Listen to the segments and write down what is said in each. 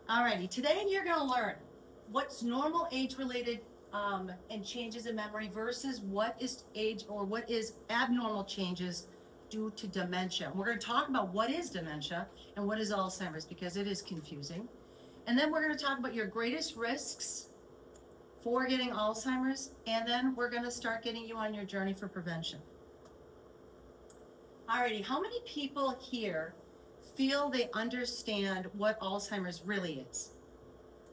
Alrighty, today you're going to learn what's normal age-related and changes in memory versus what is age or what is abnormal changes due to dementia. We're going to talk about what is dementia and what is Alzheimer's because it is confusing. And then we're going to talk about your greatest risks for getting Alzheimer's, and then we're going to start getting you on your journey for prevention. Alrighty, how many people here feel they understand what Alzheimer's really is?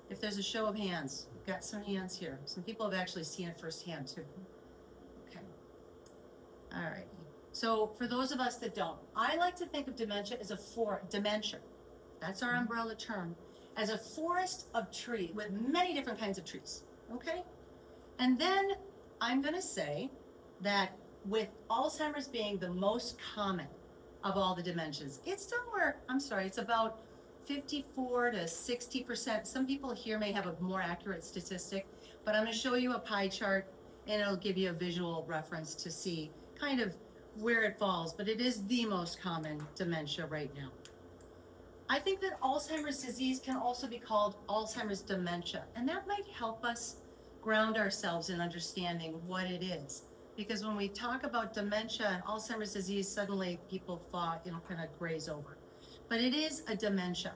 If there's a show of hands, we've got some hands here. Some people have actually seen it firsthand too. Okay. Alrighty. So for those of us that don't, I like to think of dementia as dementia. That's our umbrella term, as a forest of trees with many different kinds of trees. Okay? And then I'm going to say that with Alzheimer's being the most common of all the dementias, it's about 54 to 60%. Some people here may have a more accurate statistic, but I'm going to show you a pie chart and it'll give you a visual reference to see kind of where it falls, but it is the most common dementia right now. I think that Alzheimer's disease can also be called Alzheimer's dementia, and that might help us ground ourselves in understanding what it is. Because when we talk about dementia and Alzheimer's disease, suddenly people thought, kind of graze over. But it is a dementia.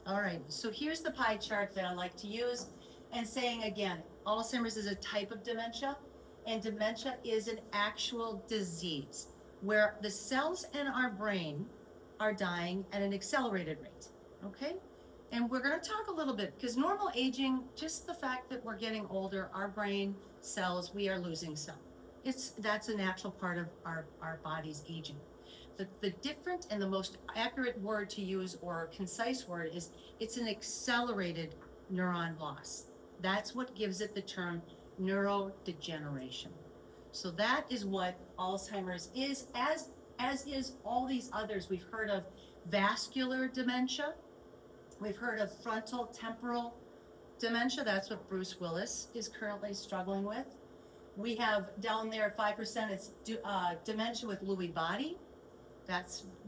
All right, so here's the pie chart that I like to use. And saying again, Alzheimer's is a type of dementia, and dementia is an actual disease where the cells in our brain are dying at an accelerated rate, okay? And we're gonna talk a little bit, because normal aging, just the fact that we're getting older, our brain cells, we are losing some. That's a natural part of our body's aging. The different and the most accurate word to use, or concise word, is it's an accelerated neuron loss. That's what gives it the term neurodegeneration. So that is what Alzheimer's is, as is all these others. We've heard of vascular dementia. We've heard of frontal temporal dementia. That's what Bruce Willis is currently struggling with. We have down there 5%, it's dementia with Lewy body.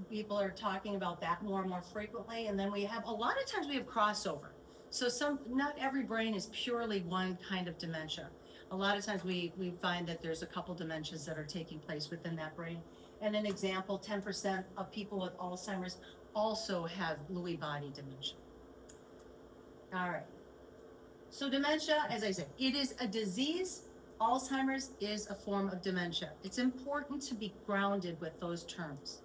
People are talking about that more and more frequently. And then we have, a lot of times we have crossover. So not every brain is purely one kind of dementia. A lot of times we find that there's a couple dementias that are taking place within that brain. And an example, 10% of people with Alzheimer's also have Lewy body dementia. All right. So dementia, as I said, it is a disease. Alzheimer's is a form of dementia. It's important to be grounded with those terms.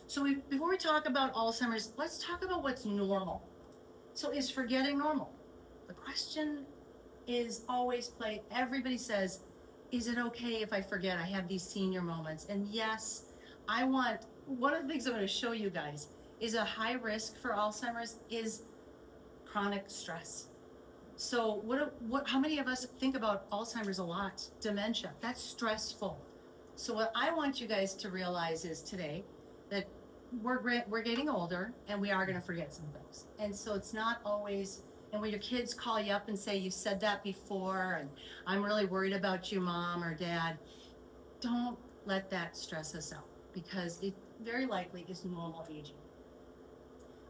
So before we talk about Alzheimer's, let's talk about what's normal. So is forgetting normal? The question is always played. Everybody says, is it okay if I forget? I have these senior moments. And yes, one of the things I'm going to show you guys is a high risk for Alzheimer's is chronic stress. So how many of us think about Alzheimer's a lot? Dementia, that's stressful. So what I want you guys to realize is today that we're getting older and we are going to forget some things. And so it's not always, and when your kids call you up and say, you said that before, and I'm really worried about you, mom or dad, don't let that stress us out, because it very likely is normal aging.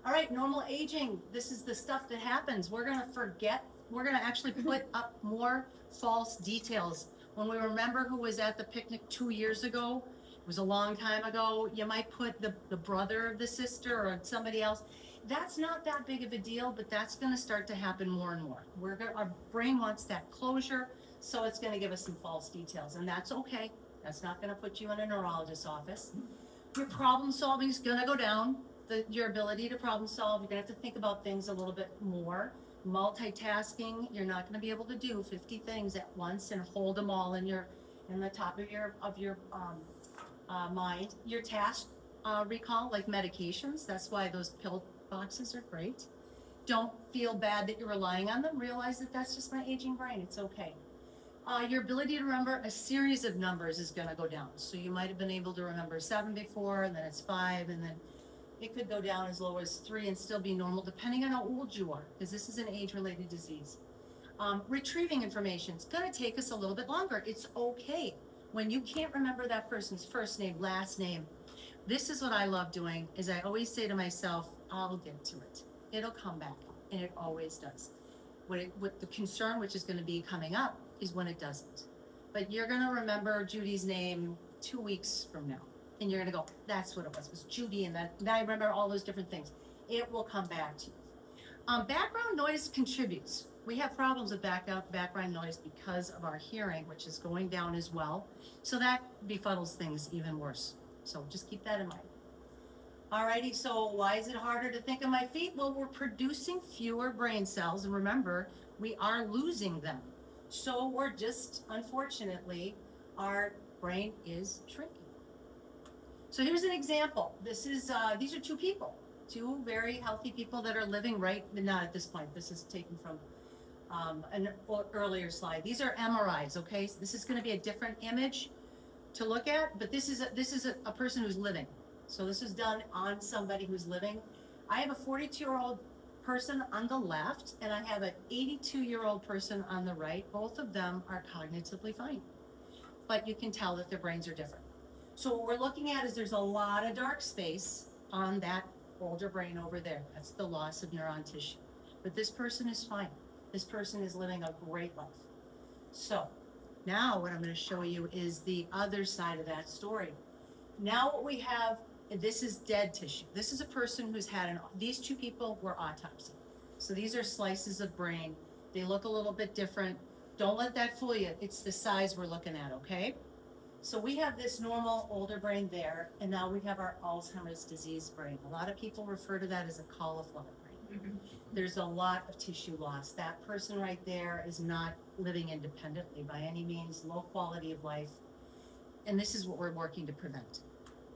All right, normal aging, this is the stuff that happens. We're going to forget. We're going to actually put up more false details. When we remember who was at the picnic 2 years ago, it was a long time ago, you might put the brother of the sister or somebody else. That's not that big of a deal, but that's going to start to happen more and more. Our brain wants that closure, so it's going to give us some false details, and that's okay. That's not going to put you in a neurologist's office. Your problem solving is going to go down. Your ability to problem solve, you're going to have to think about things a little bit more. Multitasking, you're not going to be able to do 50 things at once and hold them all in the top of your mind. Your task recall, like medications, that's why those pill boxes are great. Don't feel bad that you're relying on them. Realize that that's just my aging brain. It's okay. Your ability to remember a series of numbers is going to go down. So you might have been able to remember 7 before, and then it's 5, and then it could go down as low as 3 and still be normal, depending on how old you are, because this is an age-related disease. Retrieving information, it's going to take us a little bit longer. It's okay. When you can't remember that person's first name, last name, this is what I love doing, is I always say to myself, I'll get to it. It'll come back. and it always does. What the concern, which is gonna be coming up, is when it doesn't. But you're gonna remember Judy's name 2 weeks from now, and you're gonna go, that's what it was Judy, and now I remember all those different things. It will come back to you. Background noise contributes. We have problems with background noise because of our hearing, which is going down as well. So that befuddles things even worse. So just keep that in mind. Alrighty, so why is it harder to think on my feet? Well, we're producing fewer brain cells, and remember, we are losing them. So we're just, unfortunately, our brain is shrinking. So here's an example. These are two people. Two very healthy people that are living not at this point. This is taken from an earlier slide. These are MRIs, okay? So this is gonna be a different image to look at, but this is a person who's living. So this is done on somebody who's living. I have a 42-year-old person on the left, and I have an 82-year-old person on the right. Both of them are cognitively fine, but you can tell that their brains are different. So what we're looking at is there's a lot of dark space on that older brain over there. That's the loss of neuron tissue. But this person is fine. This person is living a great life. So now what I'm going to show you is the other side of that story. Now what we have, this is dead tissue. This is a person who's had these two people were autopsied. So these are slices of brain. They look a little bit different. Don't let that fool you. It's the size we're looking at, okay? So we have this normal older brain there, and now we have our Alzheimer's disease brain. A lot of people refer to that as a cauliflower brain. Mm-hmm. There's a lot of tissue loss. That person right there is not living independently by any means, low quality of life. And this is what we're working to prevent.